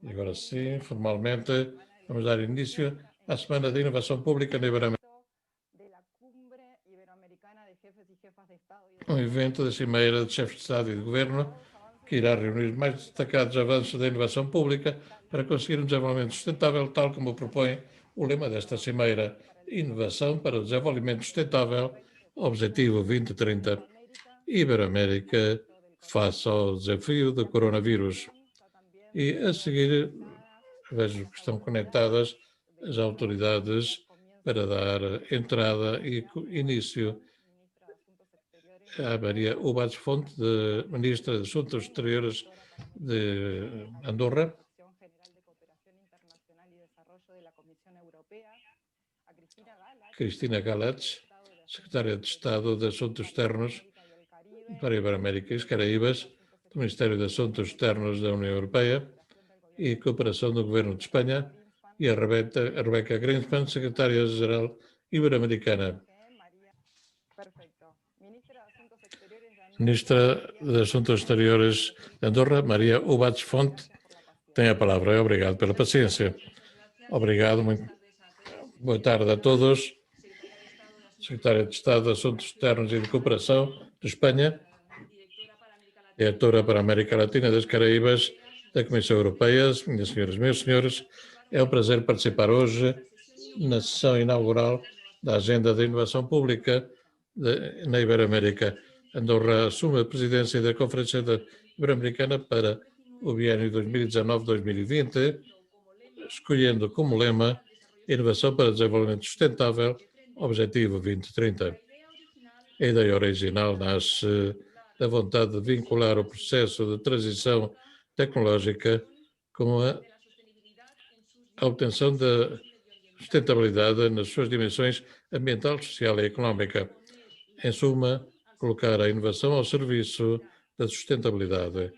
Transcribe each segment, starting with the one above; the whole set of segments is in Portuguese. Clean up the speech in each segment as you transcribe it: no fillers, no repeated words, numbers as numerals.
E agora sim, formalmente, vamos dar início à Semana de Inovação Pública na Iberoamérica, um evento da Cimeira de Chefes de Estado e de Governo que irá reunir os mais destacados avanços da inovação pública para conseguir um desenvolvimento sustentável, tal como propõe o lema desta Cimeira: Inovação para o Desenvolvimento Sustentável, Objetivo 2030, Iberoamérica face ao desafio do coronavírus. E a seguir, vejo que estão conectadas as autoridades para dar entrada e início a Maria Ubats Fonte, Ministra de Assuntos Exteriores de Andorra, Cristina Galatz, Secretária de Estado de Assuntos Externos para a Iberoamérica e as Caraíbas, do Ministério de Assuntos Externos da União Europeia e Cooperação do Governo de Espanha, e a Rebeca Greenspan, Secretária-Geral Ibero-Americana. Ministra de Assuntos Exteriores de Andorra, Maria Ubats Fonte, tem a palavra. Obrigado pela paciência. Obrigado, muito boa tarde a todos. Secretária de Estado de Assuntos Externos e de Cooperação de Espanha, diretora para a América Latina e das Caraíbas da Comissão Europeia, minhas senhoras e meus senhores, é um prazer participar hoje na sessão inaugural da Agenda de Inovação Pública na Iberoamérica. Andorra assume a presidência da Conferência Ibero-Americana para o biênio 2019-2020, escolhendo como lema Inovação para Desenvolvimento Sustentável, Objetivo 2030. A ideia original nasce da vontade de vincular o processo de transição tecnológica com a obtenção da sustentabilidade nas suas dimensões ambiental, social e económica. Em suma, colocar a inovação ao serviço da sustentabilidade,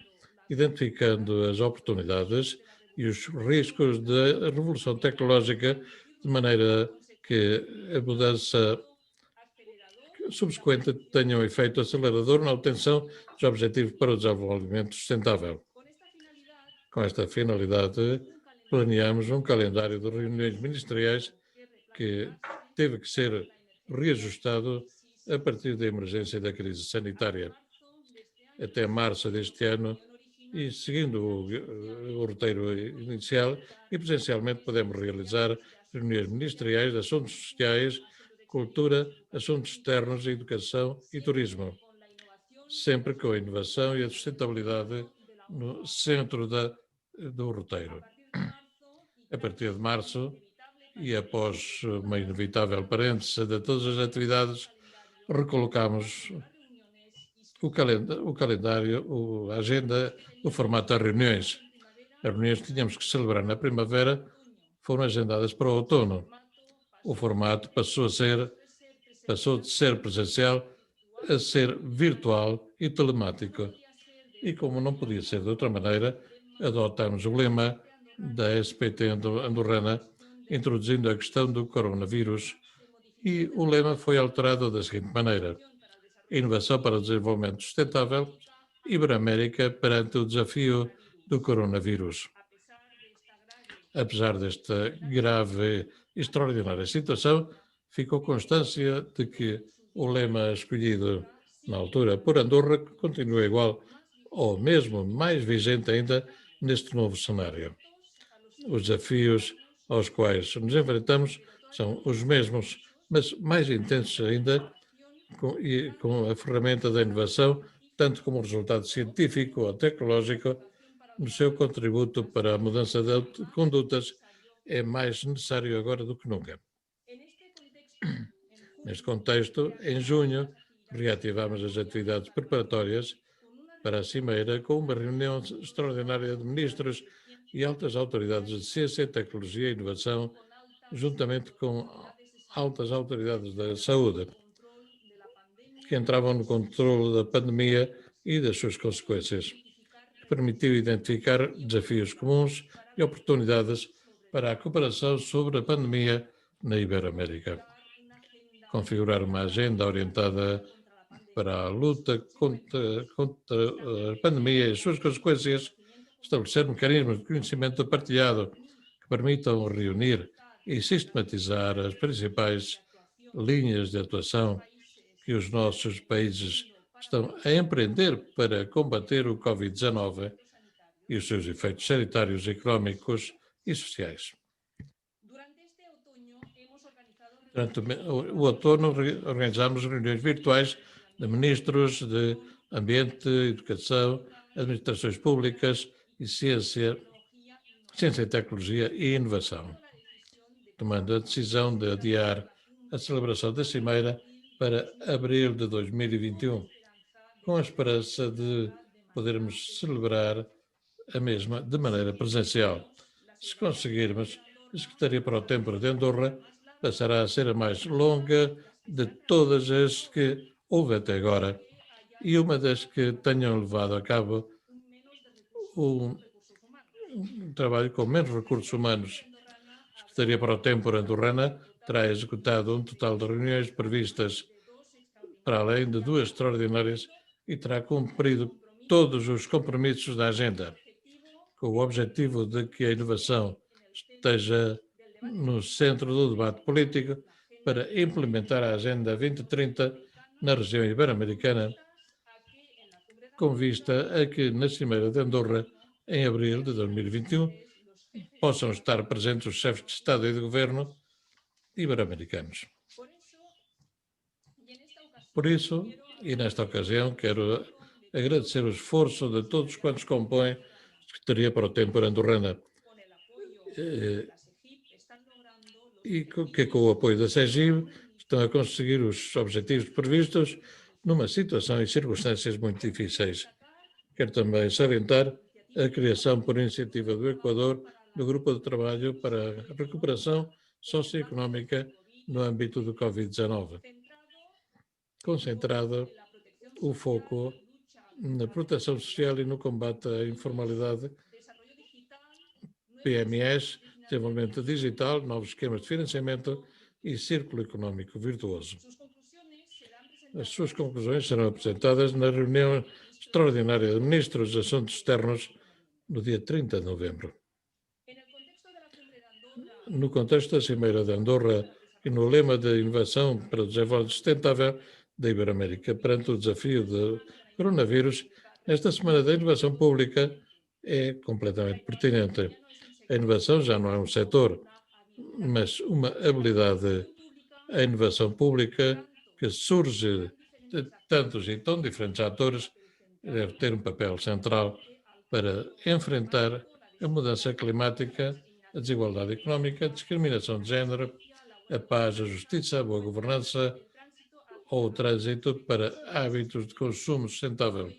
identificando as oportunidades e os riscos da revolução tecnológica, de maneira que a mudança subsequente tenha um efeito acelerador na obtenção dos objetivos para o desenvolvimento sustentável. Com esta finalidade, planeamos um calendário de reuniões ministeriais que teve que ser reajustado a partir da emergência da crise sanitária. Até março deste ano, e seguindo o roteiro inicial, e presencialmente podemos realizar reuniões ministeriais de assuntos sociais, cultura, assuntos externos, educação e turismo, sempre com a inovação e a sustentabilidade no centro do roteiro. A partir de março, e após uma inevitável parêntese de todas as atividades, recolocamos o calendário, a agenda, o formato das reuniões. As reuniões que tínhamos que celebrar na primavera foram agendadas para o outono. O formato passou de ser presencial a ser virtual e telemático. E como não podia ser de outra maneira, adotamos o lema da SPT andorrana, introduzindo a questão do coronavírus, e o lema foi alterado da seguinte maneira: Inovação para o Desenvolvimento Sustentável, Iberoamérica perante o desafio do coronavírus. Apesar desta grave e extraordinária situação, ficou constância de que o lema escolhido na altura por Andorra continua igual ou mesmo mais vigente ainda neste novo cenário. Os desafios aos quais nos enfrentamos são os mesmos, mas mais intensos ainda, com a ferramenta da inovação, tanto como resultado científico ou tecnológico, no seu contributo para a mudança de condutas, é mais necessário agora do que nunca. Neste contexto, em junho, reativamos as atividades preparatórias para a Cimeira com uma reunião extraordinária de ministros e altas autoridades de ciência, tecnologia e inovação, juntamente com altas autoridades da saúde, que entravam no controle da pandemia e das suas consequências, que permitiu identificar desafios comuns e oportunidades para a cooperação sobre a pandemia na Iberoamérica. Configurar uma agenda orientada para a luta contra a pandemia e as suas consequências estabelecer mecanismos de conhecimento partilhado que permitam reunir e sistematizar as principais linhas de atuação que os nossos países estão a empreender para combater o Covid-19 e os seus efeitos sanitários, económicos e sociais. Durante o outono, organizamos reuniões virtuais de ministros de Ambiente, Educação, Administrações Públicas e Ciência e Tecnologia e Inovação, tomando a decisão de adiar a celebração da Cimeira para abril de 2021, com a esperança de podermos celebrar a mesma de maneira presencial. Se conseguirmos, a Secretaria para o Tempo de Andorra passará a ser a mais longa de todas as que houve até agora e uma das que tenham levado a cabo um trabalho com menos recursos humanos. A Secretaria para o Tempo andorrana terá executado um total de reuniões previstas para além de 2 extraordinárias e terá cumprido todos os compromissos da agenda, com o objetivo de que a inovação esteja no centro do debate político para implementar a Agenda 2030 na região ibero-americana, com vista a que na Cimeira de Andorra, em abril de 2021, possam estar presentes os chefes de Estado e de Governo ibero-americanos. Por isso, e nesta ocasião, quero agradecer o esforço de todos quantos compõem a Secretaria para o Tempo andorrana e que, com o apoio da SEGIB, estão a conseguir os objetivos previstos numa situação e circunstâncias muito difíceis. Quero também salientar a criação por iniciativa do Equador do Grupo de Trabalho para a Recuperação Socioeconómica no âmbito do Covid-19, concentrado o foco na proteção social e no combate à informalidade, PMEs, desenvolvimento digital, novos esquemas de financiamento e círculo económico virtuoso. As suas conclusões serão apresentadas na reunião extraordinária de ministros de Assuntos Externos no dia 30 de novembro. No contexto da Cimeira de Andorra e no lema de inovação para o desenvolvimento sustentável da Iberoamérica perante o desafio do coronavírus, esta Semana da Inovação Pública é completamente pertinente. A inovação já não é um setor, mas uma habilidade. A inovação pública, que surge de tantos e tão diferentes atores, deve ter um papel central para enfrentar a mudança climática, a desigualdade económica, a discriminação de género, a paz, a justiça, a boa governança ou o trânsito para hábitos de consumo sustentável.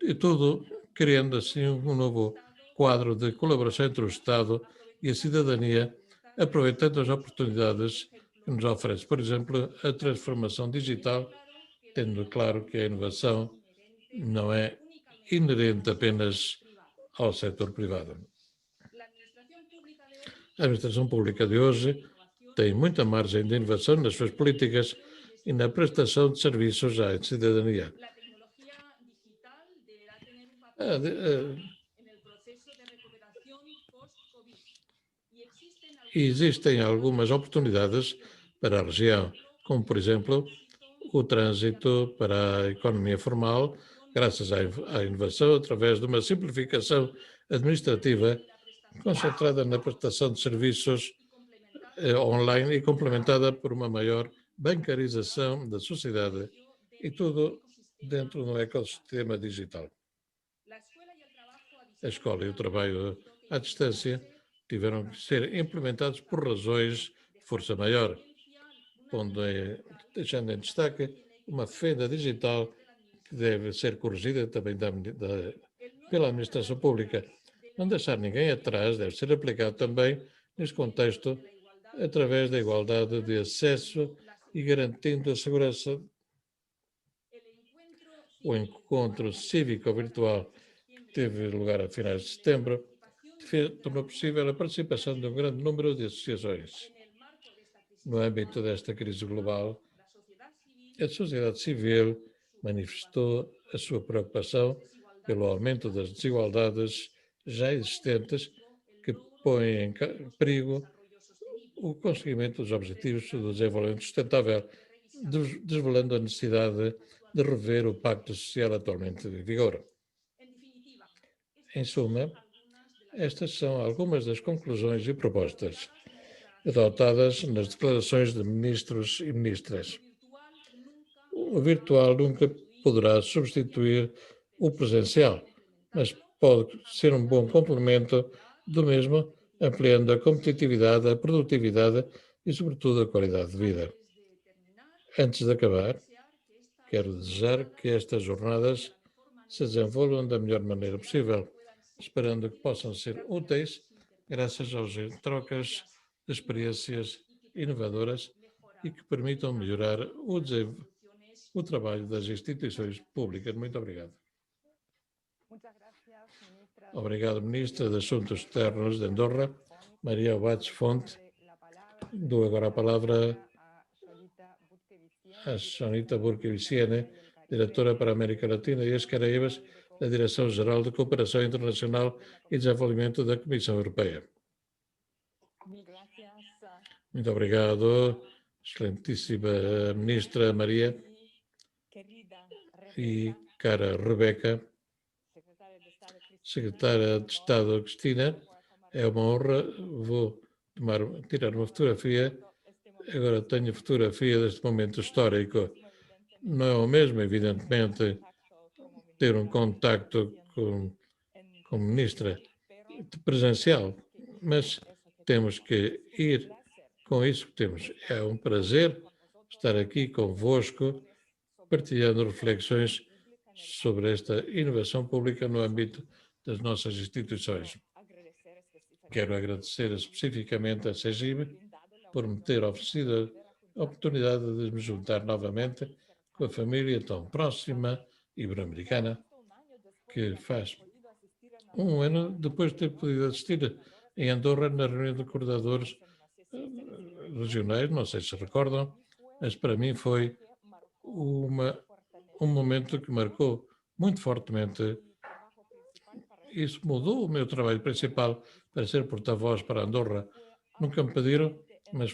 E tudo criando assim um novo quadro de colaboração entre o Estado e a cidadania, aproveitando as oportunidades que nos oferece, por exemplo, a transformação digital, tendo claro que a inovação não é inerente apenas ao setor privado. A administração pública de hoje tem muita margem de inovação nas suas políticas e na prestação de serviços à cidadania. E existem algumas oportunidades para a região, como, por exemplo, o trânsito para a economia formal, graças à inovação, através de uma simplificação administrativa concentrada na prestação de serviços online e complementada por uma maior bancarização da sociedade, e tudo dentro de um ecossistema digital. A escola e o trabalho à distância tiveram que ser implementados por razões de força maior, deixando em destaque uma fenda digital que deve ser corrigida também pela administração pública. Não deixar ninguém atrás deve ser aplicado também neste contexto através da igualdade de acesso e garantindo a segurança. O encontro cívico-virtual que teve lugar a finais de setembro tornou possível a participação de um grande número de associações. No âmbito desta crise global, a sociedade civil manifestou a sua preocupação pelo aumento das desigualdades já existentes que põem em perigo o conseguimento dos objetivos do desenvolvimento sustentável, desvelando a necessidade de rever o Pacto Social atualmente em vigor. Em suma, estas são algumas das conclusões e propostas adotadas nas declarações de ministros e ministras. O virtual nunca poderá substituir o presencial, mas pode ser um bom complemento do mesmo, ampliando a competitividade, a produtividade e, sobretudo, a qualidade de vida. Antes de acabar, quero desejar que estas jornadas se desenvolvam da melhor maneira possível, esperando que possam ser úteis graças às trocas de experiências inovadoras e que permitam melhorar o trabalho das instituições públicas. Muito obrigado. Obrigado, Ministra de Assuntos Externos de Andorra, Maria Abades Fonte. Dou agora a palavra a Sonita Burkeviciene, Diretora para a América Latina e as Caraíbas da Direção-Geral de Cooperação Internacional e Desenvolvimento da Comissão Europeia. Muito obrigado, excelentíssima Ministra Maria e cara Rebeca, Secretária de Estado Cristina. É uma honra, vou tirar uma fotografia. Agora tenho a fotografia deste momento histórico. Não é o mesmo, evidentemente, ter um contacto com a Ministra presencial, mas temos que ir com isso que temos. É um prazer estar aqui convosco, partilhando reflexões sobre esta inovação pública no âmbito das nossas instituições. Quero agradecer especificamente a CEGIB por me ter oferecido a oportunidade de me juntar novamente com a família tão próxima ibero-americana, que faz um ano depois de ter podido assistir em Andorra na reunião de coordenadores regionais, não sei se recordam, mas para mim foi um momento que marcou muito fortemente. Isso mudou o meu trabalho principal para ser porta-voz para Andorra. Nunca me pediram, mas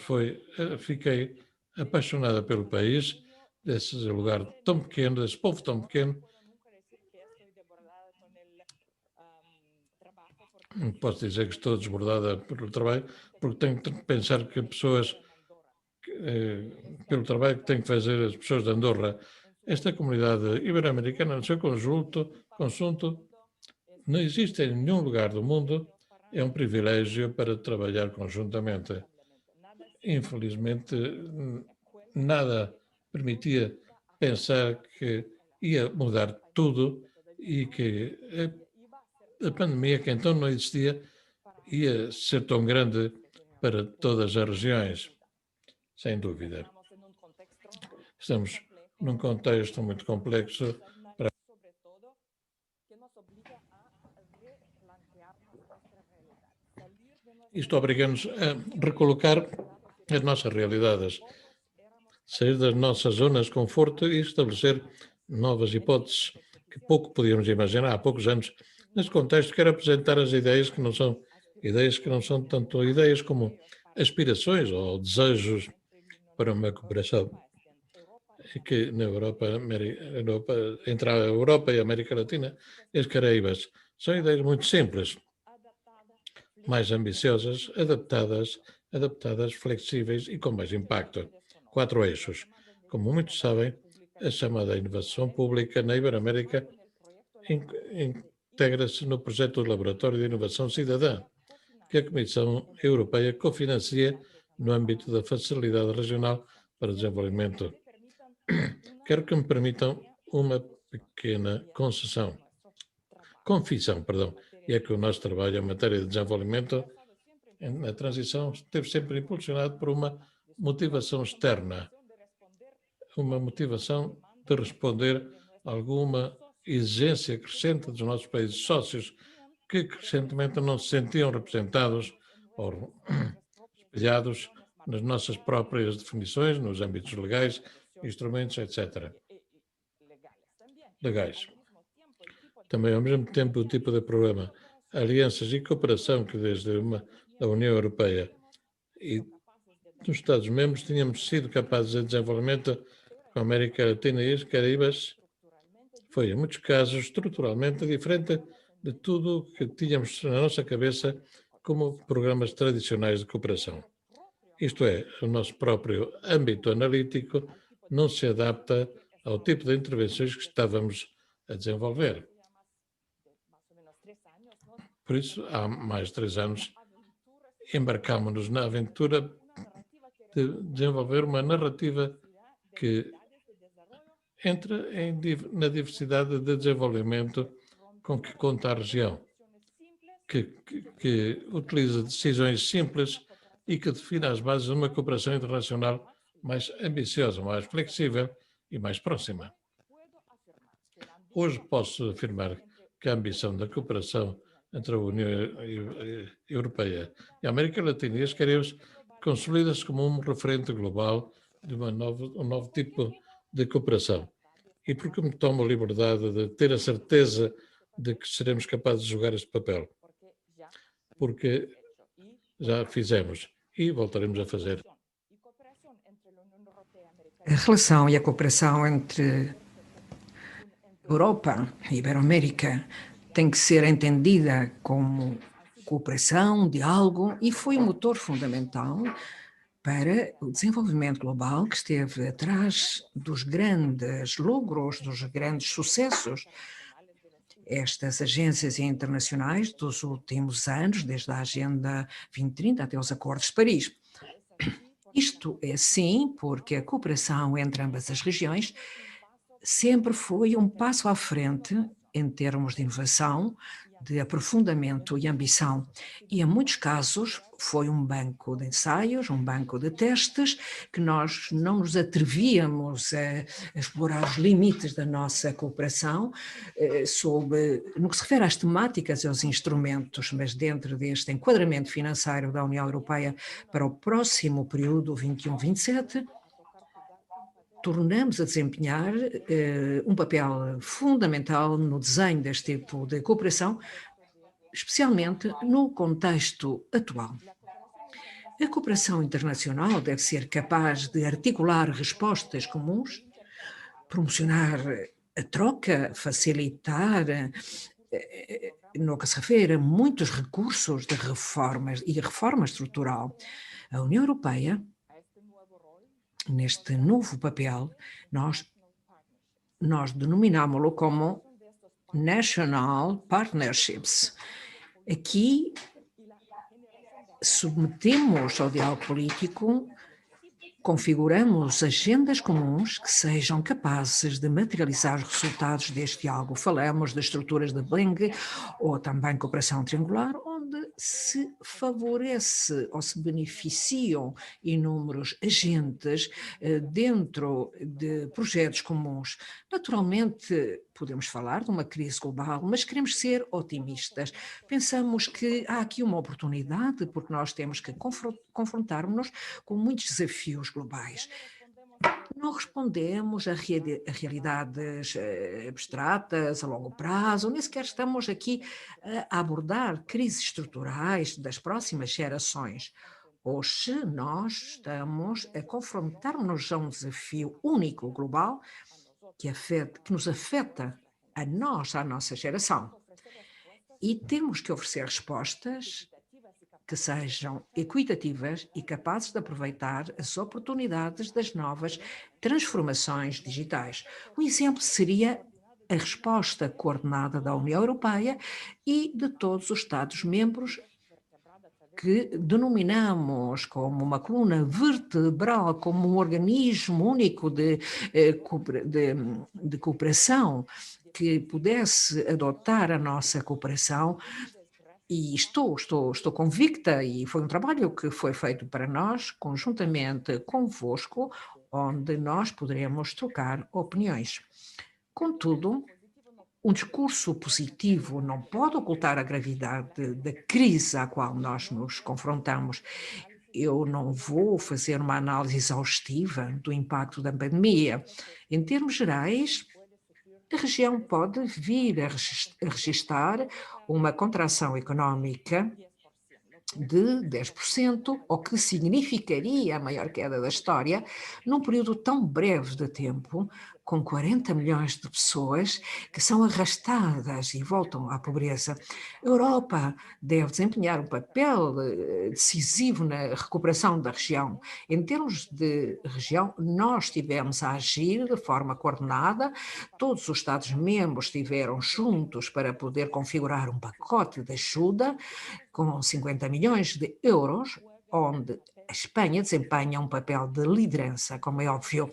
fiquei apaixonada pelo país, desse lugar tão pequeno, desse povo tão pequeno. Não posso dizer que estou desbordada pelo trabalho, porque tenho que pensar que pessoas, pelo trabalho que tenho que fazer as pessoas de Andorra, esta comunidade ibero-americana, no seu conjunto, não existe em nenhum lugar do mundo, é um privilégio para trabalhar conjuntamente. Infelizmente, nada permitia pensar que ia mudar tudo e que a pandemia, que então não existia, ia ser tão grande para todas as regiões, sem dúvida. Estamos num contexto muito complexo. Isto obriga-nos a recolocar as nossas realidades, sair das nossas zonas de conforto e estabelecer novas hipóteses que pouco podíamos imaginar há poucos anos. Neste contexto, quero apresentar as ideias que não são tanto ideias como aspirações ou desejos para uma cooperação que na Europa, entre a Europa e a América Latina e as Caraíbas. São ideias muito simples, mais ambiciosas, adaptadas, flexíveis e com mais impacto. 4 eixos. Como muitos sabem, a chamada inovação pública na Iberoamérica integra-se no projeto do Laboratório de Inovação Cidadã, que a Comissão Europeia cofinancia no âmbito da Facilidade Regional para o Desenvolvimento. Quero que me permitam uma pequena confissão, e é que o nosso trabalho em matéria de desenvolvimento na transição esteve sempre impulsionado por uma motivação externa, uma motivação de responder a alguma exigência crescente dos nossos países sócios, que crescentemente não se sentiam representados ou espelhados nas nossas próprias definições, nos âmbitos legais, instrumentos, etc. Legais. Também, ao mesmo tempo, o tipo de problema alianças e cooperação que desde a União Europeia e dos Estados-membros tínhamos sido capazes de desenvolvimento com a América Latina e os Caribas foi, em muitos casos, estruturalmente diferente de tudo o que tínhamos na nossa cabeça como programas tradicionais de cooperação. Isto é, o nosso próprio âmbito analítico não se adapta ao tipo de intervenções que estávamos a desenvolver. Por isso, há mais de 3 anos, embarcámos-nos na aventura de desenvolver uma narrativa que entra na diversidade de desenvolvimento com que conta a região, que utiliza decisões simples e que define as bases de uma cooperação internacional mais ambiciosa, mais flexível e mais próxima. Hoje posso afirmar que a ambição da cooperação entre a União Europeia e a América Latina e as Caraíbas consolida-se como um referente global de um novo tipo de cooperação. E porque me tomo a liberdade de ter a certeza de que seremos capazes de jogar este papel? Porque já fizemos e voltaremos a fazer. A relação e a cooperação entre Europa e Iberoamérica tem que ser entendida como cooperação, diálogo, e foi um motor fundamental para o desenvolvimento global que esteve atrás dos grandes logros, dos grandes sucessos. Estas agências internacionais dos últimos anos, desde a Agenda 2030 até os Acordos de Paris. Isto é assim porque a cooperação entre ambas as regiões sempre foi um passo à frente em termos de inovação, de aprofundamento e ambição. E, em muitos casos, foi um banco de ensaios, um banco de testes, que nós não nos atrevíamos a explorar os limites da nossa cooperação, no que se refere às temáticas e aos instrumentos, mas dentro deste enquadramento financeiro da União Europeia para o próximo período 21-27, tornamos a desempenhar um papel fundamental no desenho deste tipo de cooperação, especialmente no contexto atual. A cooperação internacional deve ser capaz de articular respostas comuns, promocionar a troca, facilitar, no que se refere a muitos recursos de reformas e reforma estrutural. A União Europeia, neste novo papel, nós denominámo-lo como National Partnerships. Aqui submetemos ao diálogo político, configuramos agendas comuns que sejam capazes de materializar os resultados deste diálogo. Falamos de estruturas de Bling ou também cooperação triangular, onde se favorece ou se beneficiam inúmeros agentes dentro de projetos comuns. Naturalmente, podemos falar de uma crise global, mas queremos ser otimistas. Pensamos que há aqui uma oportunidade, porque nós temos que confrontar-nos com muitos desafios globais. Não respondemos a realidades abstratas, a longo prazo, nem sequer estamos aqui a abordar crises estruturais das próximas gerações. Hoje nós estamos a confrontar-nos a um desafio único global que nos afeta a nós, à nossa geração. E temos que oferecer respostas que sejam equitativas e capazes de aproveitar as oportunidades das novas transformações digitais. Um exemplo seria a resposta coordenada da União Europeia e de todos os Estados-membros que denominamos como uma coluna vertebral, como um organismo único de cooperação que pudesse adotar a nossa cooperação. E estou convicta, e foi um trabalho que foi feito para nós, conjuntamente convosco, onde nós poderemos trocar opiniões. Contudo, um discurso positivo não pode ocultar a gravidade da crise à qual nós nos confrontamos. Eu não vou fazer uma análise exaustiva do impacto da pandemia. Em termos gerais, a região pode vir a registrar uma contração económica de 10%, o que significaria a maior queda da história, num período tão breve de tempo, com 40 milhões de pessoas que são arrastadas e voltam à pobreza. A Europa deve desempenhar um papel decisivo na recuperação da região. Em termos de região, nós tivemos a agir de forma coordenada, todos os Estados-membros estiveram juntos para poder configurar um pacote de ajuda com 50 milhões de euros, onde a Espanha desempenha um papel de liderança, como é óbvio.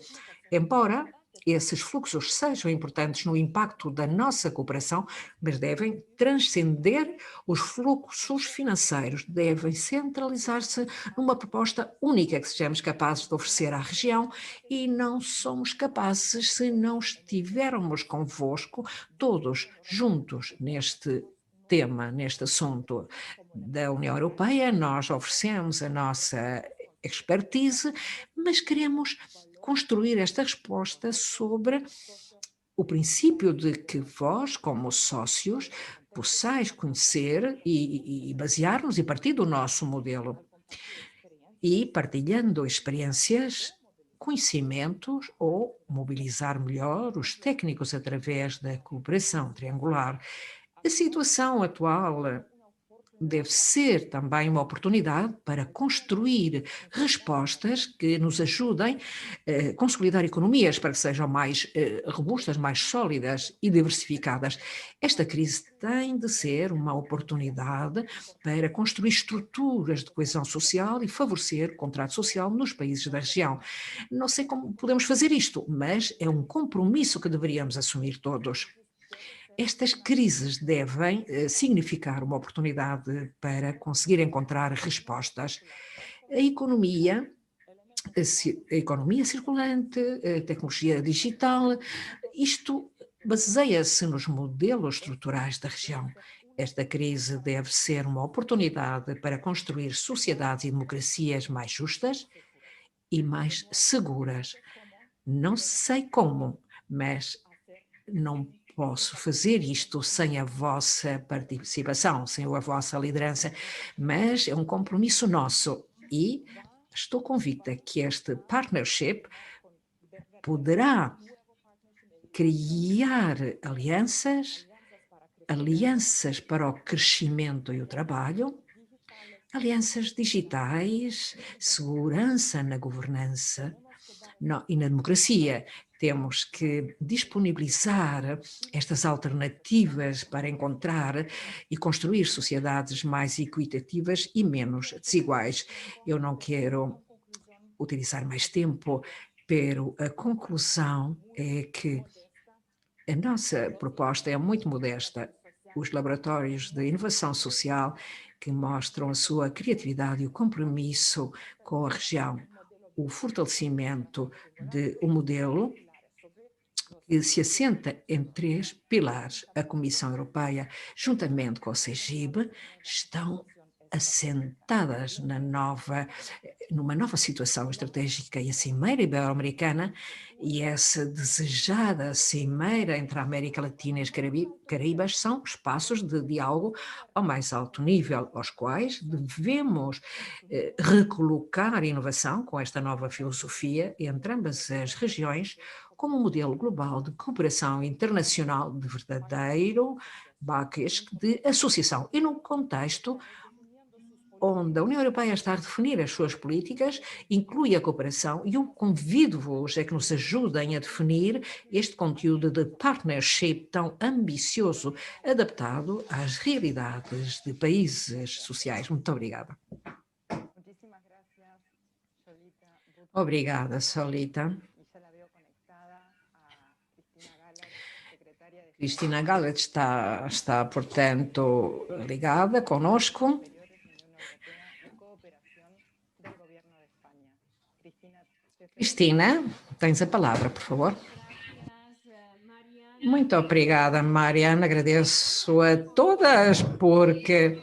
Embora esses fluxos sejam importantes no impacto da nossa cooperação, mas devem transcender os fluxos financeiros, devem centralizar-se numa proposta única que sejamos capazes de oferecer à região, e não somos capazes se não estivermos convosco todos juntos neste tema, neste assunto. Da União Europeia, nós oferecemos a nossa expertise, mas queremos construir esta resposta sobre o princípio de que vós, como sócios, possais conhecer e basear-nos e partir do nosso modelo. E partilhando experiências, conhecimentos ou mobilizar melhor os técnicos através da cooperação triangular. A situação atual deve ser também uma oportunidade para construir respostas que nos ajudem a consolidar economias para que sejam mais robustas, mais sólidas e diversificadas. Esta crise tem de ser uma oportunidade para construir estruturas de coesão social e favorecer o contrato social nos países da região. Não sei como podemos fazer isto, mas é um compromisso que deveríamos assumir todos. Estas crises devem significar uma oportunidade para conseguir encontrar respostas. A economia circulante, a tecnologia digital, isto baseia-se nos modelos estruturais da região. Esta crise deve ser uma oportunidade para construir sociedades e democracias mais justas e mais seguras. Não sei como, mas não posso fazer isto sem a vossa participação, sem a vossa liderança, mas é um compromisso nosso e estou convicta que este partnership poderá criar alianças para o crescimento e o trabalho, alianças digitais, segurança na governança e na democracia. Temos que disponibilizar estas alternativas para encontrar e construir sociedades mais equitativas e menos desiguais. Eu não quero utilizar mais tempo, pero a conclusão é que a nossa proposta é muito modesta. Os laboratórios de inovação social que mostram a sua criatividade e o compromisso com a região, o fortalecimento de um modelo que se assenta em 3 pilares. A Comissão Europeia, juntamente com o CEGIB, estão assentadas numa nova situação estratégica, e a Cimeira Ibero-Americana e essa desejada cimeira entre a América Latina e as Caraíbas são espaços de diálogo ao mais alto nível, aos quais devemos recolocar a inovação com esta nova filosofia entre ambas as regiões como um modelo global de cooperação internacional de verdadeiro baques de associação e num contexto onde a União Europeia está a definir as suas políticas, inclui a cooperação, e eu convido-vos a que nos ajudem a definir este conteúdo de partnership tão ambicioso, adaptado às realidades de países sociais. Muito obrigada. Obrigada, Solita. Cristina Gallet está, portanto, ligada conosco. Cristina, tens a palavra, por favor. Muito obrigada, Mariana. Agradeço a todas, porque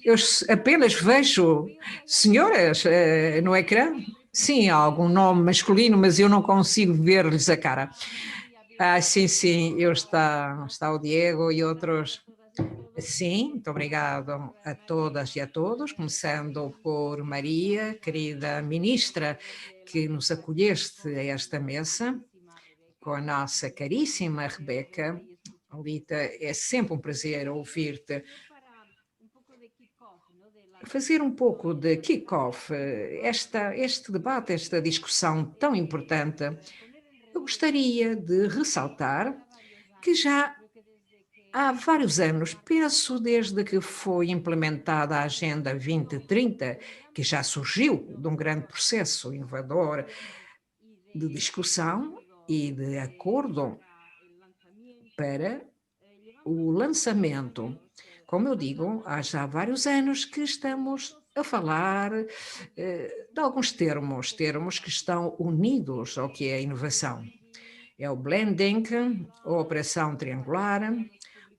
eu apenas vejo senhoras no ecrã. Sim, há algum nome masculino, mas eu não consigo ver-lhes a cara. Sim, sim, está o Diego e outros. Sim, muito obrigado a todas e a todos, começando por Maria, querida ministra, que nos acolheste a esta mesa, com a nossa caríssima Rebeca. Lita, é sempre um prazer ouvir-te. Fazer um pouco de kick-off, este debate, esta discussão tão importante, eu gostaria de ressaltar que já há vários anos, penso desde que foi implementada a Agenda 2030, que já surgiu de um grande processo inovador de discussão e de acordo para o lançamento. Como eu digo, há já vários anos que estamos a falar de alguns termos que estão unidos ao que é a inovação. É o blending, a operação triangular,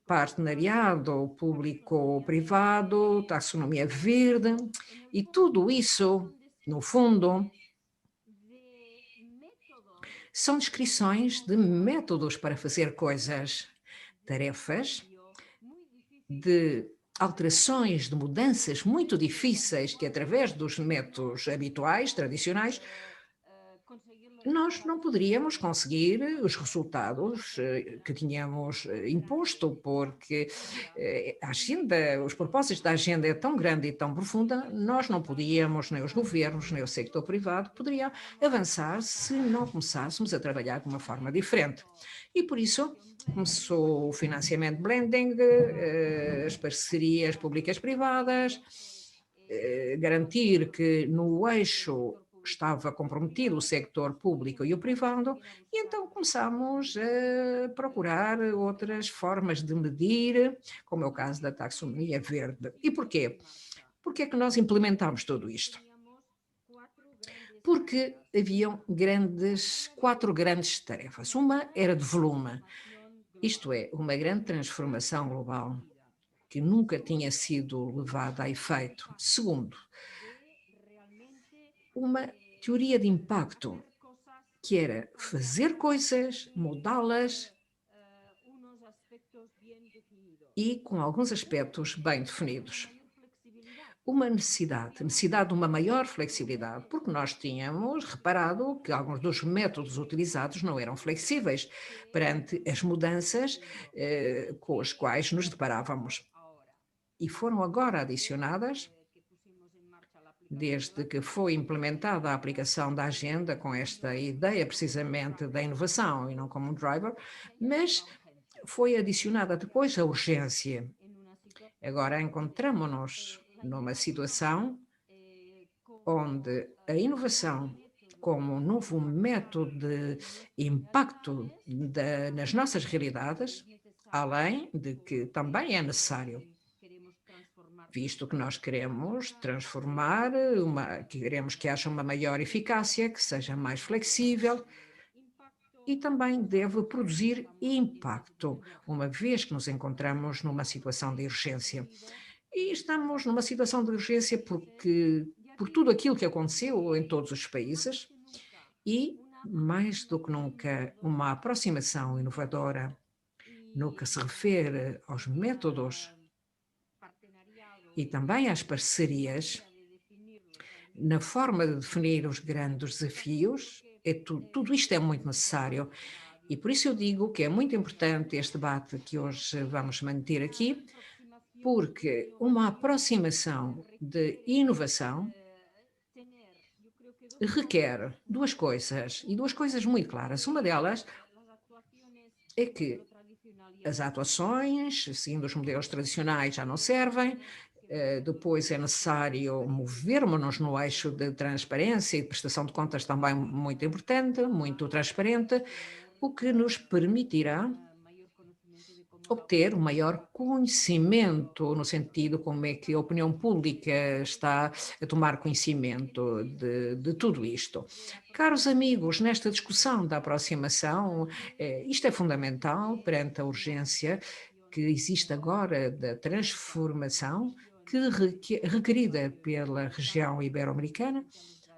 partenariado público-privado, taxonomia verde, e tudo isso, no fundo, são descrições de métodos para fazer coisas, tarefas, de alterações, de mudanças muito difíceis que, através dos métodos habituais, tradicionais, nós não poderíamos conseguir os resultados que tínhamos imposto, porque a agenda, os propósitos da agenda é tão grande e tão profunda, nós não podíamos, nem os governos, nem o sector privado, poderia avançar se não começássemos a trabalhar de uma forma diferente. E por isso começou o financiamento blending, as parcerias públicas-privadas, garantir que no eixo estava comprometido o sector público e o privado, e então começámos a procurar outras formas de medir, como é o caso da taxonomia verde. E porquê? Porquê é que nós implementámos tudo isto? Porque haviam quatro grandes tarefas. Uma era de volume, isto é, uma grande transformação global que nunca tinha sido levada a efeito. Segundo, uma teoria de impacto, que era fazer coisas, mudá-las e com alguns aspectos bem definidos. Uma necessidade de uma maior flexibilidade, porque nós tínhamos reparado que alguns dos métodos utilizados não eram flexíveis perante as mudanças com as quais nos deparávamos. E foram agora adicionadas, desde que foi implementada a aplicação da agenda com esta ideia precisamente da inovação e não como um driver, mas foi adicionada depois a urgência. Agora encontramos-nos numa situação onde a inovação como um novo método de impacto nas nossas realidades, além de que também é necessário, visto que nós queremos transformar, queremos que haja uma maior eficácia, que seja mais flexível e também deve produzir impacto, uma vez que nos encontramos numa situação de urgência. E estamos numa situação de urgência por tudo aquilo que aconteceu em todos os países e, mais do que nunca, uma aproximação inovadora no que se refere aos métodos e também às parcerias, na forma de definir os grandes desafios, tudo isto é muito necessário. E por isso eu digo que é muito importante este debate que hoje vamos manter aqui, porque uma aproximação de inovação requer duas coisas, e duas coisas muito claras. Uma delas é que as atuações, seguindo os modelos tradicionais, já não servem. Depois é necessário movermos-nos no eixo de transparência e de prestação de contas também muito importante, muito transparente, o que nos permitirá obter um maior conhecimento, no sentido como é que a opinião pública está a tomar conhecimento de tudo isto. Caros amigos, nesta discussão da aproximação, isto é fundamental perante a urgência que existe agora da transformação requerida pela região ibero-americana,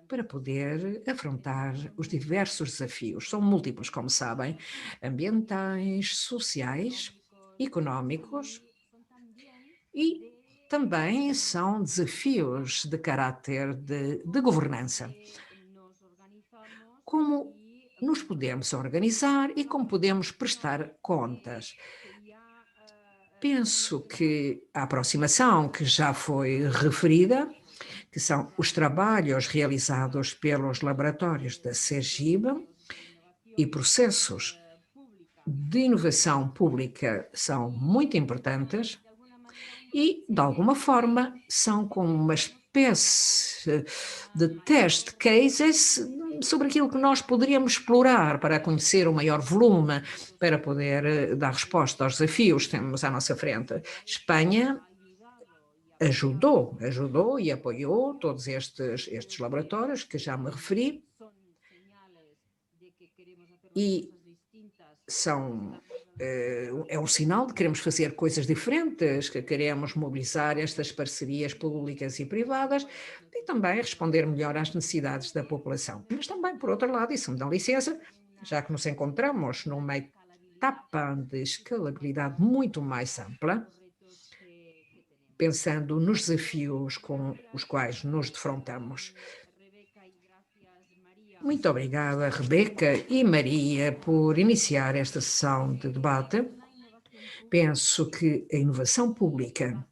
para poder afrontar os diversos desafios. São múltiplos, como sabem, ambientais, sociais, económicos e também são desafios de caráter de governança. Como nos podemos organizar e como podemos prestar contas. Penso que a aproximação que já foi referida, que são os trabalhos realizados pelos laboratórios da CEGIB e processos de inovação pública são muito importantes e, de alguma forma, são como uma espécie de test cases sobre aquilo que nós poderíamos explorar para conhecer o maior volume, para poder dar resposta aos desafios que temos à nossa frente. Espanha ajudou e apoiou todos estes laboratórios que já me referi e é um sinal de que queremos fazer coisas diferentes, que queremos mobilizar estas parcerias públicas e privadas e também responder melhor às necessidades da população. Mas também, por outro lado, e se me dão licença, já que nos encontramos numa etapa de escalabilidade muito mais ampla, pensando nos desafios com os quais nos defrontamos. Muito obrigada, Rebeca e Maria, por iniciar esta sessão de debate. Penso que a inovação pública,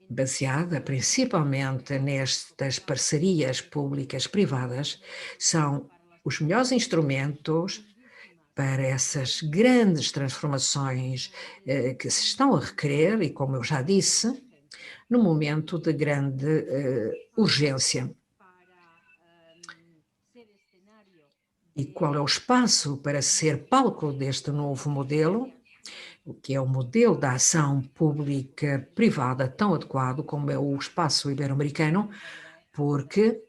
baseada principalmente nestas parcerias públicas-privadas, são os melhores instrumentos para essas grandes transformações que se estão a requerer e, como eu já disse, num momento de grande urgência. E qual é o espaço para ser palco deste novo modelo, o que é o modelo da ação pública-privada tão adequado como é o espaço ibero-americano, porque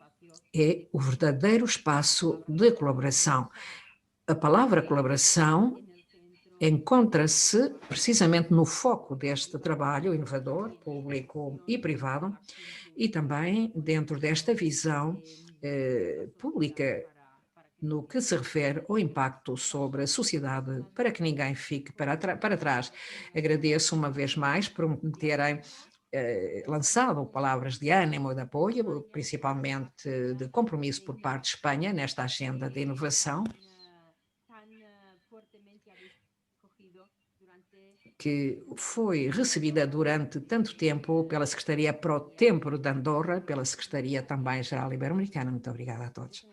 é o verdadeiro espaço de colaboração. A palavra colaboração encontra-se precisamente no foco deste trabalho inovador, público e privado, e também dentro desta visão pública no que se refere ao impacto sobre a sociedade, para que ninguém fique para trás. Agradeço uma vez mais por me terem lançado palavras de ânimo e de apoio, principalmente de compromisso por parte de Espanha nesta agenda de inovação, que foi recebida durante tanto tempo pela Secretaria Pro Tempore de Andorra, pela Secretaria também Geral Ibero-Americana. Muito obrigada a todos.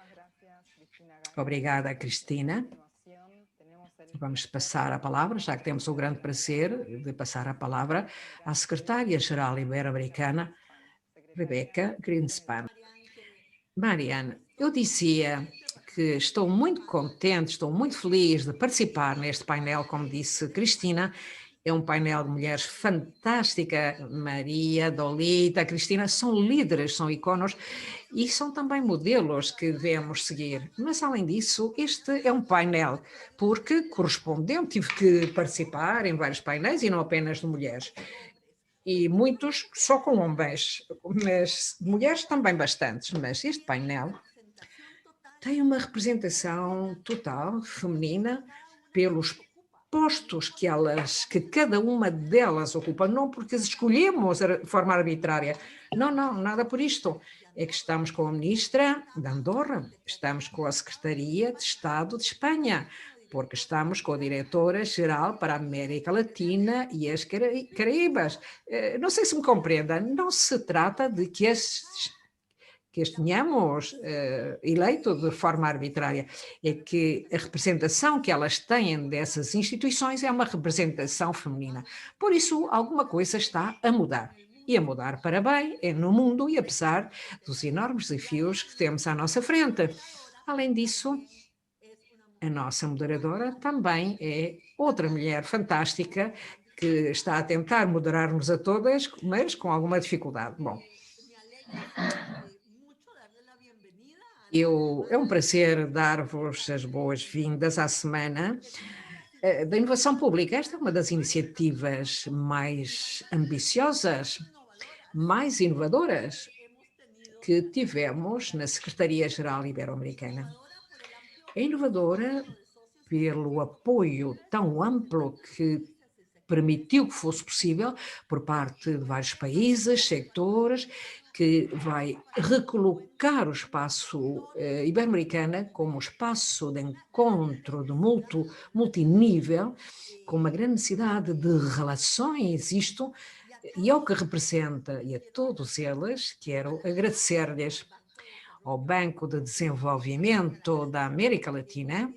Obrigada, Cristina. Vamos passar a palavra, já que temos o grande prazer de passar a palavra à Secretária-Geral Ibero-Americana, Rebeca Greenspan. Mariana, eu dizia que estou muito contente, estou muito feliz de participar neste painel, como disse Cristina. É um painel de mulheres fantástica. Maria, Dolita, Cristina são líderes, são ícones e são também modelos que devemos seguir. Mas, além disso, este é um painel, porque correspondente, tive que participar em vários painéis e não apenas de mulheres. E muitos só com homens, mas mulheres também bastantes. Mas este painel tem uma representação total feminina pelos postos que cada uma delas ocupa, não porque as escolhemos de forma arbitrária, não, nada por isto. É que estamos com a ministra de Andorra, estamos com a Secretaria de Estado de Espanha, porque estamos com a Diretora-Geral para a América Latina e as Caraíbas. Não sei se me compreenda, não se trata de que as tenhamos eleito de forma arbitrária, é que a representação que elas têm dessas instituições é uma representação feminina. Por isso, alguma coisa está a mudar. E a mudar para bem, é no mundo e apesar dos enormes desafios que temos à nossa frente. Além disso, a nossa moderadora também é outra mulher fantástica que está a tentar moderar-nos a todas, mas com alguma dificuldade. Bom, é um prazer dar-vos as boas-vindas à Semana da Inovação Pública. Esta é uma das iniciativas mais ambiciosas, mais inovadoras que tivemos na Secretaria-Geral Ibero-Americana. É inovadora pelo apoio tão amplo que permitiu que fosse possível por parte de vários países, sectores, que vai recolocar o espaço ibero-americana como espaço de encontro de multinível, com uma grande necessidade de relações, isto, e é o que representa, e a todos eles quero agradecer-lhes, ao Banco de Desenvolvimento da América Latina.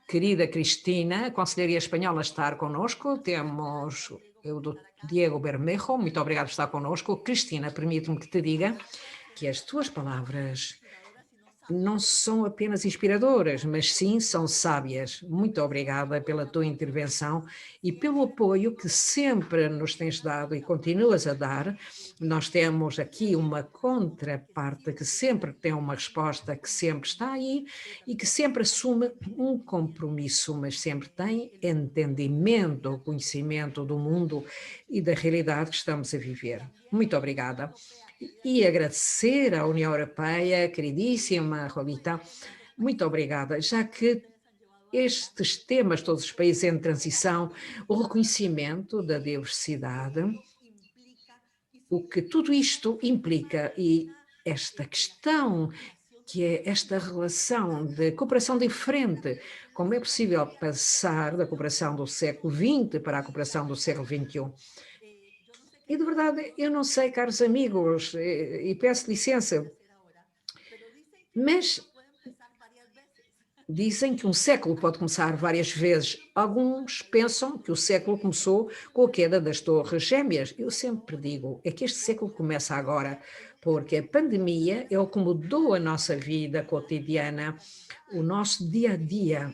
Querida Cristina, a Conselharia Espanhola está conosco, temos o do Diego Bermejo, muito obrigado por estar conosco. Cristina, permite-me que te diga que as tuas palavras não são apenas inspiradoras, mas sim são sábias. Muito obrigada pela tua intervenção e pelo apoio que sempre nos tens dado e continuas a dar. Nós temos aqui uma contraparte que sempre tem uma resposta, que sempre está aí e que sempre assume um compromisso, mas sempre tem entendimento, conhecimento do mundo e da realidade que estamos a viver. Muito obrigada. E agradecer à União Europeia, queridíssima Rolita, muito obrigada, já que estes temas, todos os países em transição, o reconhecimento da diversidade, o que tudo isto implica e esta questão, que é esta relação de cooperação diferente, como é possível passar da cooperação do século XX para a cooperação do século XXI. E de verdade, eu não sei, caros amigos, e peço licença, mas dizem que um século pode começar várias vezes. Alguns pensam que o século começou com a queda das Torres Gêmeas. Eu sempre digo, é que este século começa agora, porque a pandemia é o que mudou a nossa vida cotidiana, o nosso dia a dia.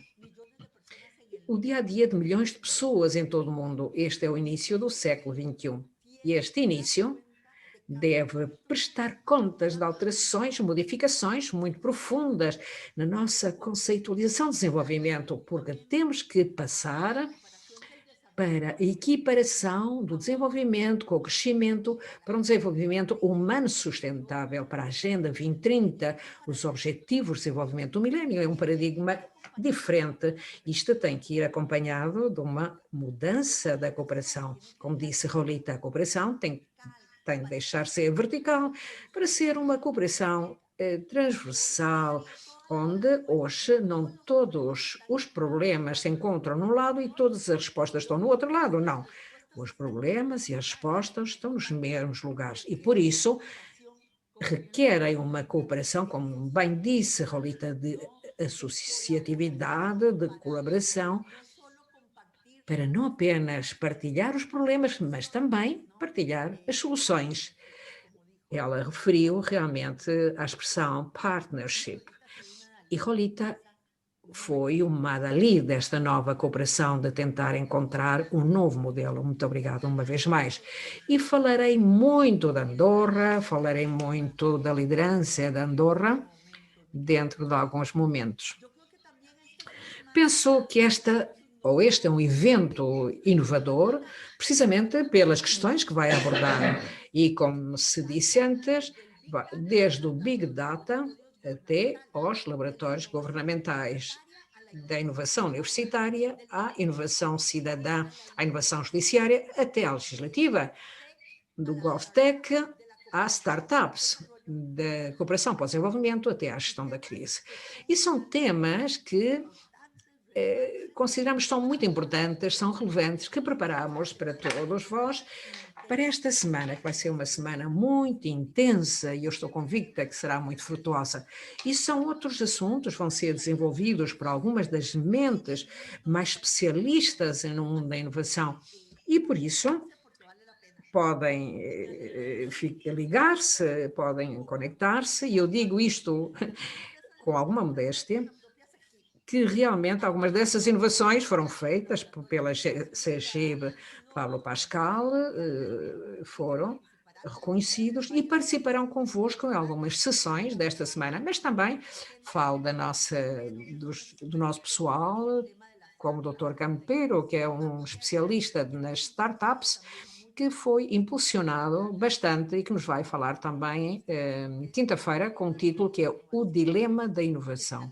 O dia a dia de milhões de pessoas em todo o mundo. Este é o início do século XXI. E este início deve prestar contas de alterações, modificações muito profundas na nossa conceitualização de desenvolvimento, porque temos que passar para a equiparação do desenvolvimento com o crescimento para um desenvolvimento humano sustentável, para a Agenda 2030, os Objetivos de Desenvolvimento do Milénio. É um paradigma diferente. Isto tem que ir acompanhado de uma mudança da cooperação. Como disse Rolita, a cooperação tem de deixar ser vertical para ser uma cooperação transversal, onde hoje não todos os problemas se encontram num lado e todas as respostas estão no outro lado. Não. Os problemas e as respostas estão nos mesmos lugares e, por isso, requerem uma cooperação, como bem disse Rolita, de associatividade, de colaboração, para não apenas partilhar os problemas, mas também partilhar as soluções. Ela referiu realmente à expressão partnership. E Rolita foi uma dali desta nova cooperação de tentar encontrar um novo modelo. Muito obrigada uma vez mais. E falarei muito de Andorra, falarei muito da liderança de Andorra dentro de alguns momentos. Penso que este é um evento inovador, precisamente pelas questões que vai abordar. E, como se disse antes, desde o Big Data até aos laboratórios governamentais, da inovação universitária à inovação cidadã, à inovação judiciária, até à legislativa, do GovTech às startups, da cooperação para o desenvolvimento até à gestão da crise. E são temas que consideramos que são muito importantes, são relevantes, que preparamos para todos vós, para esta semana, que vai ser uma semana muito intensa e eu estou convicta que será muito frutuosa. E são outros assuntos que vão ser desenvolvidos por algumas das mentes mais especialistas no mundo da inovação. E por isso podem ligar-se, podem conectar-se, e eu digo isto com alguma modéstia, que realmente algumas dessas inovações foram feitas pela CGIB Pablo Pascal, foram reconhecidos e participarão convosco em algumas sessões desta semana, mas também falo do nosso pessoal, como o Dr. Campero, que é um especialista nas startups, que foi impulsionado bastante e que nos vai falar também quinta-feira com um título que é O Dilema da Inovação.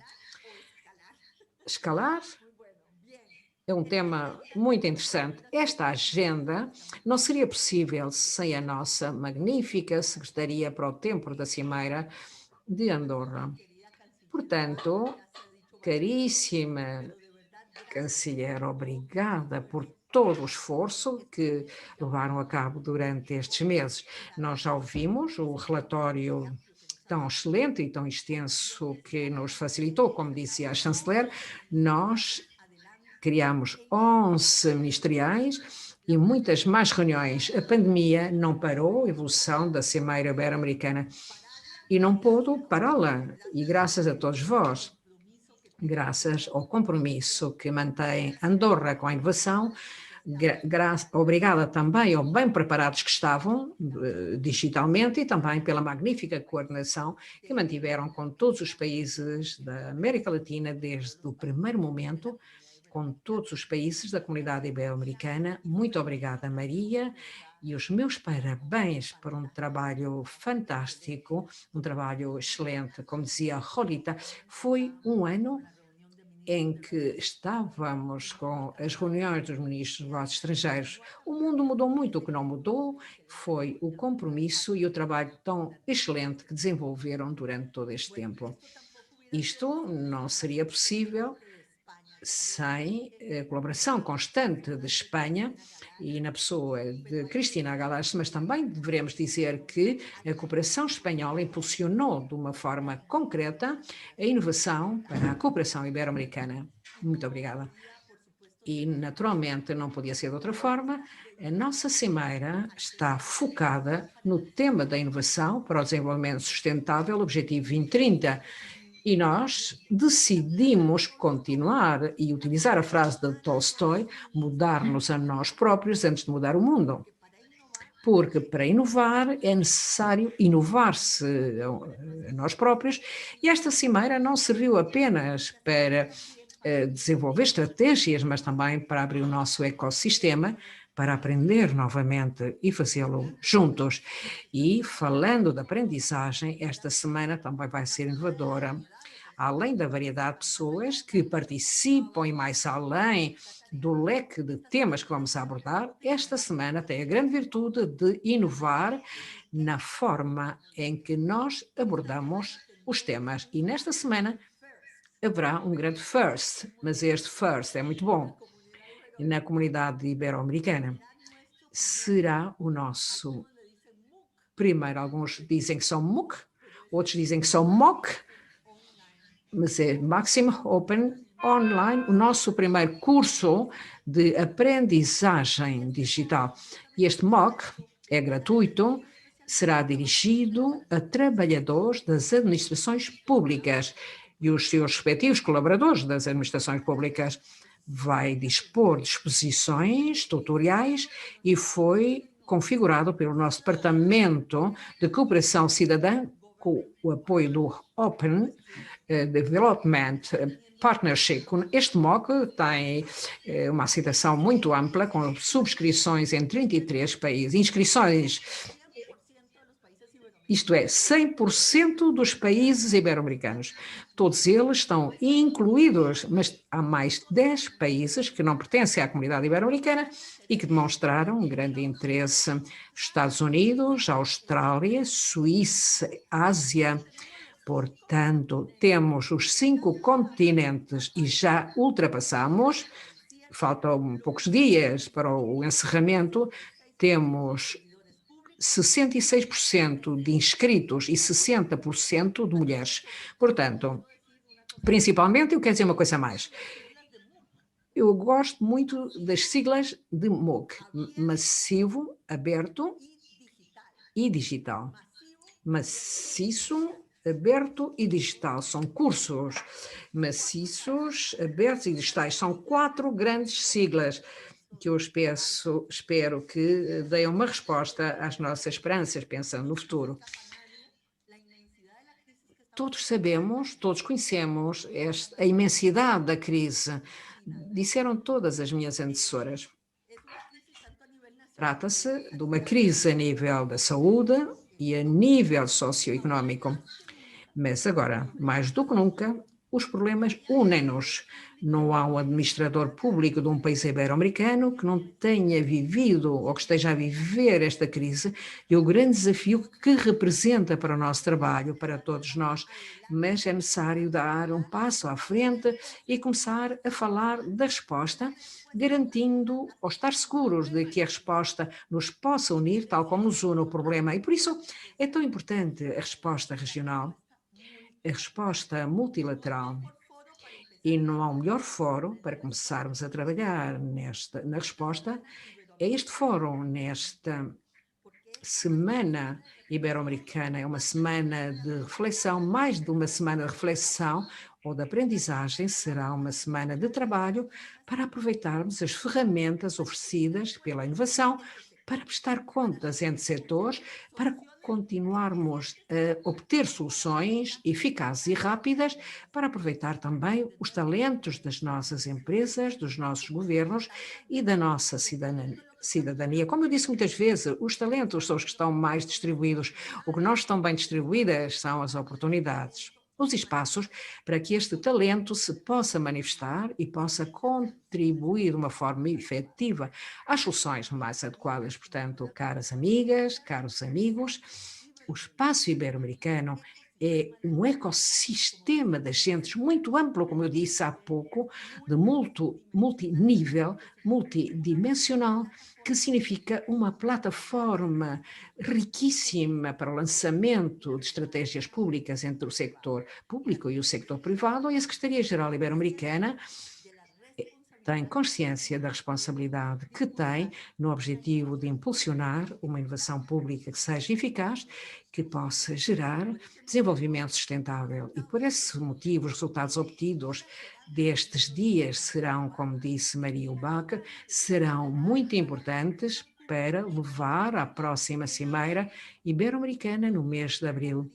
Escalar é um tema muito interessante. Esta agenda não seria possível sem a nossa magnífica Secretaria para o Tempo da Cimeira de Andorra. Portanto, caríssima Canceler, obrigada por todo o esforço que levaram a cabo durante estes meses. Nós já ouvimos o relatório tão excelente e tão extenso que nos facilitou, como dizia a chanceler. Nós criamos 11 ministeriais e muitas mais reuniões. A pandemia não parou a evolução da Cimeira Ibero-Americana e não pôde pará-la. E graças a todos vós, graças ao compromisso que mantém Andorra com a inovação, obrigada também ao bem preparados que estavam digitalmente e também pela magnífica coordenação que mantiveram com todos os países da América Latina desde o primeiro momento, com todos os países da comunidade ibero-americana. Muito obrigada, Maria, e os meus parabéns por um trabalho fantástico, um trabalho excelente. Como dizia a Rolita, foi um ano em que estávamos com as reuniões dos ministros dos negócios estrangeiros. O mundo mudou muito, o que não mudou foi o compromisso e o trabalho tão excelente que desenvolveram durante todo este tempo. Isto não seria possível sem a colaboração constante de Espanha e na pessoa de Cristina Galache, mas também devemos dizer que a cooperação espanhola impulsionou de uma forma concreta a inovação para a cooperação ibero-americana. Muito obrigada. E, naturalmente, não podia ser de outra forma, a nossa cimeira está focada no tema da inovação para o desenvolvimento sustentável, Objetivo 2030, e nós decidimos continuar e utilizar a frase de Tolstói, mudar-nos a nós próprios antes de mudar o mundo. Porque para inovar é necessário inovar-se a nós próprios, e esta cimeira não serviu apenas para desenvolver estratégias, mas também para abrir o nosso ecossistema, para aprender novamente e fazê-lo juntos. E falando de aprendizagem, esta semana também vai ser inovadora. Além da variedade de pessoas que participam e mais além do leque de temas que vamos abordar, esta semana tem a grande virtude de inovar na forma em que nós abordamos os temas. E nesta semana haverá um grande first, mas este first é muito bom. Na comunidade ibero-americana será o nosso primeiro, alguns dizem que são MOOC, outros dizem que são MOOC, mas é Maximum Open Online, o nosso primeiro curso de aprendizagem digital. E este MOOC é gratuito, será dirigido a trabalhadores das administrações públicas e os seus respectivos colaboradores das administrações públicas. Vai dispor de exposições tutoriais e foi configurado pelo nosso Departamento de Cooperação Cidadã com o apoio do Open Development Partnership. Este MOOC tem uma aceitação muito ampla, com subscrições em 33 países, inscrições, isto é, 100% dos países ibero-americanos. Todos eles estão incluídos, mas há mais 10 países que não pertencem à comunidade ibero-americana e que demonstraram um grande interesse. Estados Unidos, Austrália, Suíça, Ásia. Portanto, temos os 5 continentes e já ultrapassamos, faltam poucos dias para o encerramento, temos 66% de inscritos e 60% de mulheres. Portanto, principalmente, eu quero dizer uma coisa a mais. Eu gosto muito das siglas de MOOC, massivo, aberto e digital. Maciço, aberto e digital. São cursos maciços, abertos e digitais. São 4 grandes siglas que eu espero que deem uma resposta às nossas esperanças, pensando no futuro. Todos sabemos, todos conhecemos a imensidade da crise. Disseram todas as minhas antecessoras. Trata-se de uma crise a nível da saúde e a nível socioeconómico. Mas agora, mais do que nunca, os problemas unem-nos. Não há um administrador público de um país ibero-americano que não tenha vivido ou que esteja a viver esta crise e o grande desafio que representa para o nosso trabalho, para todos nós. Mas é necessário dar um passo à frente e começar a falar da resposta, garantindo ou estar seguros de que a resposta nos possa unir, tal como nos une o problema. E por isso é tão importante a resposta regional, a resposta multilateral. E não há um melhor fórum para começarmos a trabalhar na resposta. É este fórum, nesta Semana Ibero-Americana, é uma semana de reflexão, mais de uma semana de reflexão ou de aprendizagem, será uma semana de trabalho para aproveitarmos as ferramentas oferecidas pela inovação, para prestar contas entre setores, para continuarmos a obter soluções eficazes e rápidas, para aproveitar também os talentos das nossas empresas, dos nossos governos e da nossa cidadania. Como eu disse muitas vezes, os talentos são os que estão mais distribuídos. O que não estão bem distribuídas são as oportunidades, os espaços para que este talento se possa manifestar e possa contribuir de uma forma efetiva às soluções mais adequadas. Portanto, caras amigas, caros amigos, o espaço ibero-americano é um ecossistema de agentes muito amplo, como eu disse há pouco, de multinível, multidimensional, que significa uma plataforma riquíssima para o lançamento de estratégias públicas entre o sector público e o sector privado, e a Secretaria-Geral Ibero-Americana tem consciência da responsabilidade que tem no objetivo de impulsionar uma inovação pública que seja eficaz, que possa gerar desenvolvimento sustentável. E por esse motivo, os resultados obtidos destes dias serão, como disse Maria Ubach, serão muito importantes para levar à próxima Cimeira Ibero-Americana no mês de abril,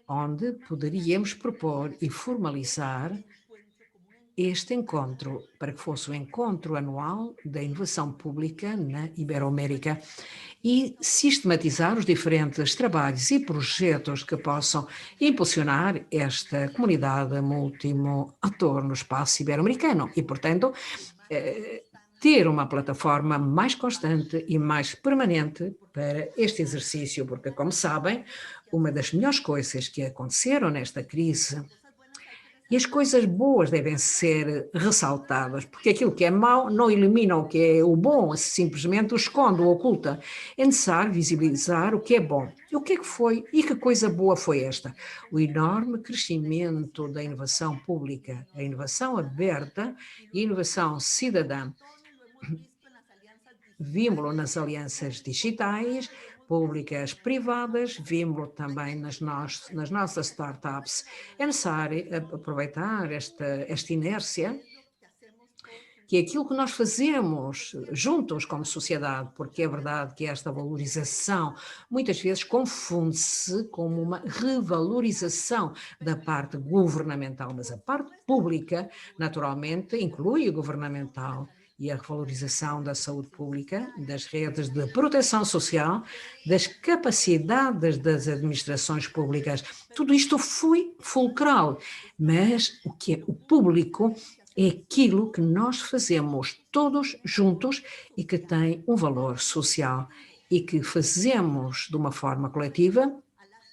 onde poderíamos propor e formalizar este encontro, para que fosse o encontro anual da inovação pública na Ibero-América e sistematizar os diferentes trabalhos e projetos que possam impulsionar esta comunidade multi-ator no espaço ibero-americano e, portanto, ter uma plataforma mais constante e mais permanente para este exercício, porque, como sabem, uma das melhores coisas que aconteceram nesta crise. E as coisas boas devem ser ressaltadas, porque aquilo que é mau não elimina o que é o bom, simplesmente o esconde, o oculta. É necessário visibilizar o que é bom. E o que é que foi e que coisa boa foi esta? O enorme crescimento da inovação pública, a inovação aberta e a inovação cidadã. Vimos-lo nas alianças digitais, públicas, privadas, vimos-lo também nas nossas startups. É necessário aproveitar esta inércia, que é aquilo que nós fazemos juntos como sociedade, porque é verdade que esta valorização muitas vezes confunde-se como uma revalorização da parte governamental, mas a parte pública, naturalmente, inclui o governamental. E a revalorização da saúde pública, das redes de proteção social, das capacidades das administrações públicas. Tudo isto foi fulcral, mas o que é o público é aquilo que nós fazemos todos juntos e que tem um valor social e que fazemos de uma forma coletiva,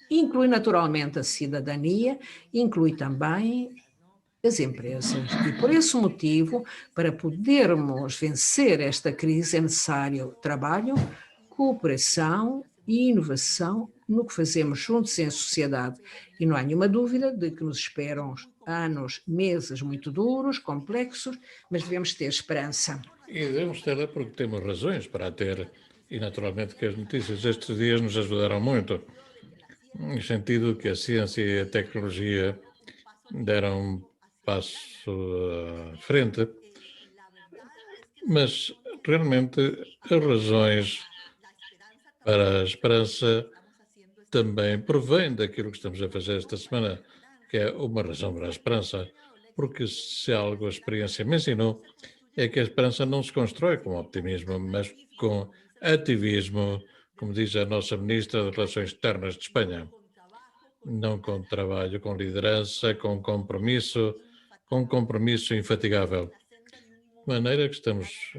inclui naturalmente a cidadania, inclui também as empresas. E por esse motivo, para podermos vencer esta crise, é necessário trabalho, cooperação e inovação no que fazemos juntos em sociedade. E não há nenhuma dúvida de que nos esperam anos, meses muito duros, complexos, mas devemos ter esperança. E devemos tê-la porque temos razões para a ter. E naturalmente que as notícias destes dias nos ajudaram muito, no sentido que a ciência e a tecnologia deram um passo à frente, mas realmente as razões para a esperança também provém daquilo que estamos a fazer esta semana, que é uma razão para a esperança, porque se algo a experiência me ensinou é que a esperança não se constrói com optimismo, mas com ativismo, como diz a nossa Ministra de Relações Externas de Espanha. Não com trabalho, com liderança, com compromisso infatigável. De maneira que estamos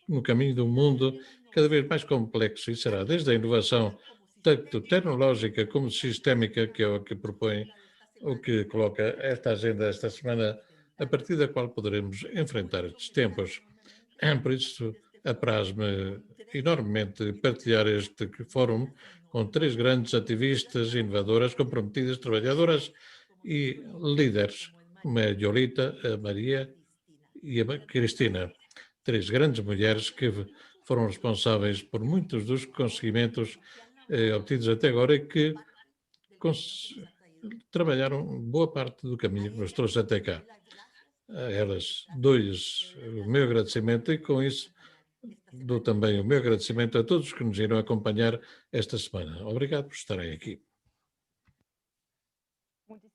no caminho de um mundo cada vez mais complexo e será desde a inovação tanto tecnológica como sistémica, que é o que propõe, o que coloca esta agenda esta semana, a partir da qual poderemos enfrentar estes tempos. Por isso, apraz-me enormemente partilhar este fórum com três grandes ativistas, inovadoras, comprometidas, trabalhadoras e líderes, como é a Yolita, a Maria e a Cristina. Três grandes mulheres que foram responsáveis por muitos dos conseguimentos obtidos até agora e que trabalharam boa parte do caminho que nos trouxe até cá. A elas dou-lhes o meu agradecimento e com isso dou também o meu agradecimento a todos que nos irão acompanhar esta semana. Obrigado por estarem aqui. Muito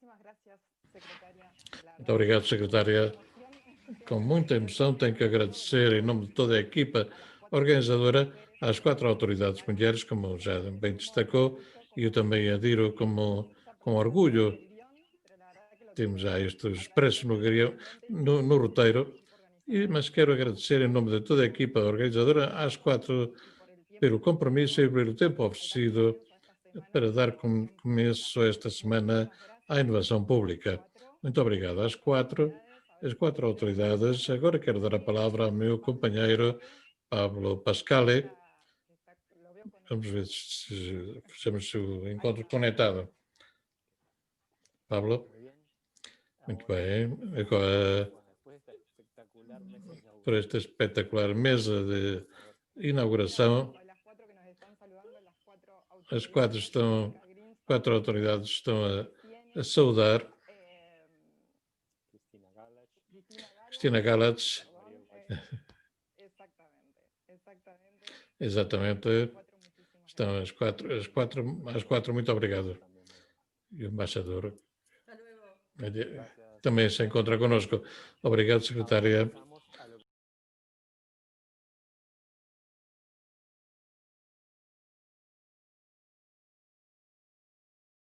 obrigado, secretária. Com muita emoção tenho que agradecer em nome de toda a equipa organizadora às 4 autoridades mulheres, como já bem destacou, e eu também adiro com orgulho. Temos já isto expresso no roteiro, mas quero agradecer em nome de toda a equipa organizadora às 4 pelo compromisso e pelo tempo oferecido para dar começo esta semana à inovação pública. Muito obrigado às 4 autoridades. Agora quero dar a palavra ao meu companheiro Pablo Pascale. Vamos ver se fechamos o encontro conectado. Pablo? Muito bem. Agora, por esta espetacular mesa de inauguração, as 4 autoridades estão a saudar. Cristina Galatz. Exatamente. Estão às quatro, muito obrigado. E o embaixador também se encontra connosco. Obrigado, secretária.